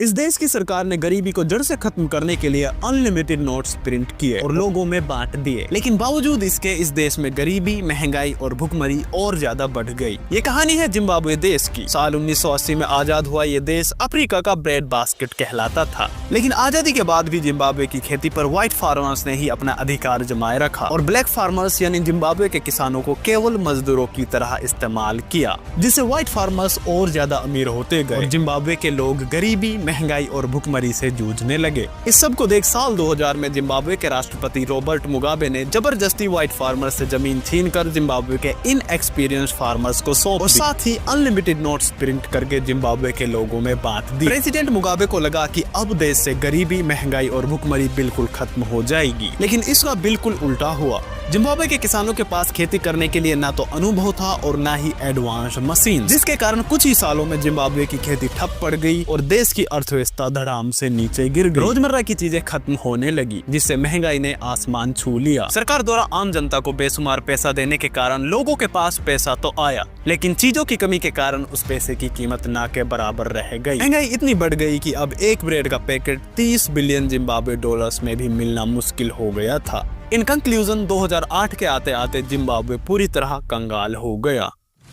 इस देश की सरकार ने गरीबी को जड़ से खत्म करने के लिए अनलिमिटेड नोट्स प्रिंट किए और लोगों में बांट दिए, लेकिन बावजूद इसके इस देश में गरीबी, महंगाई और भुखमरी और ज्यादा बढ़ गई। ये कहानी है जिम्बाब्वे देश की। साल 1980 में आजाद हुआ ये देश अफ्रीका का ब्रेड बास्केट कहलाता था, लेकिन आजादी के बाद भी जिम्बाब्वे की खेती पर व्हाइट फार्मर्स ने ही अपना अधिकार जमाए रखा और ब्लैक फार्मर्स यानी जिम्बाब्वे के किसानों को केवल मजदूरों की तरह इस्तेमाल किया, जिससे व्हाइट फार्मर्स और ज्यादा अमीर होते गए। जिम्बाब्वे के लोग गरीबी, महंगाई और भुखमरी से जूझने लगे। इस सब को देख साल 2000 में जिम्बाब्वे के राष्ट्रपति रॉबर्ट मुगाबे ने जबरदस्ती व्हाइट फार्मर्स से जमीन छीनकर जिम्बाब्वे के इनएक्सपीरियंस फार्मर्स को सौंप दी और साथ ही अनलिमिटेड नोट्स प्रिंट करके जिम्बाब्वे के लोगों में बांट दी। प्रेसिडेंट मुगाबे को लगा कि अब देश से गरीबी, महंगाई और भुखमरी बिल्कुल खत्म हो जाएगी, लेकिन इसका बिल्कुल उल्टा हुआ। जिम्बाब्वे के किसानों के पास खेती करने के लिए ना तो अनुभव था और ना ही एडवांस मशीन, जिसके कारण कुछ ही सालों में जिम्बाब्वे की खेती ठप पड़ गई और देश की अर्थव्यवस्था धड़ाम से नीचे गिर गई। रोजमर्रा की चीजें खत्म होने लगी, जिससे महंगाई ने आसमान छू लिया। सरकार द्वारा आम जनता को बेशुमार पैसा देने के कारण लोगों के पास पैसा तो आया, लेकिन चीजों की कमी के कारण उस पैसे की कीमत ना के बराबर रह गई। महंगाई इतनी बढ़ गई कि अब एक ब्रेड का पैकेट 30 बिलियन जिम्बाब्वे डॉलर्स में भी मिलना मुश्किल हो गया था। इन कंक्लूजन 2008 के आते आते जिम्बाब्वे पूरी तरह कंगाल हो गया।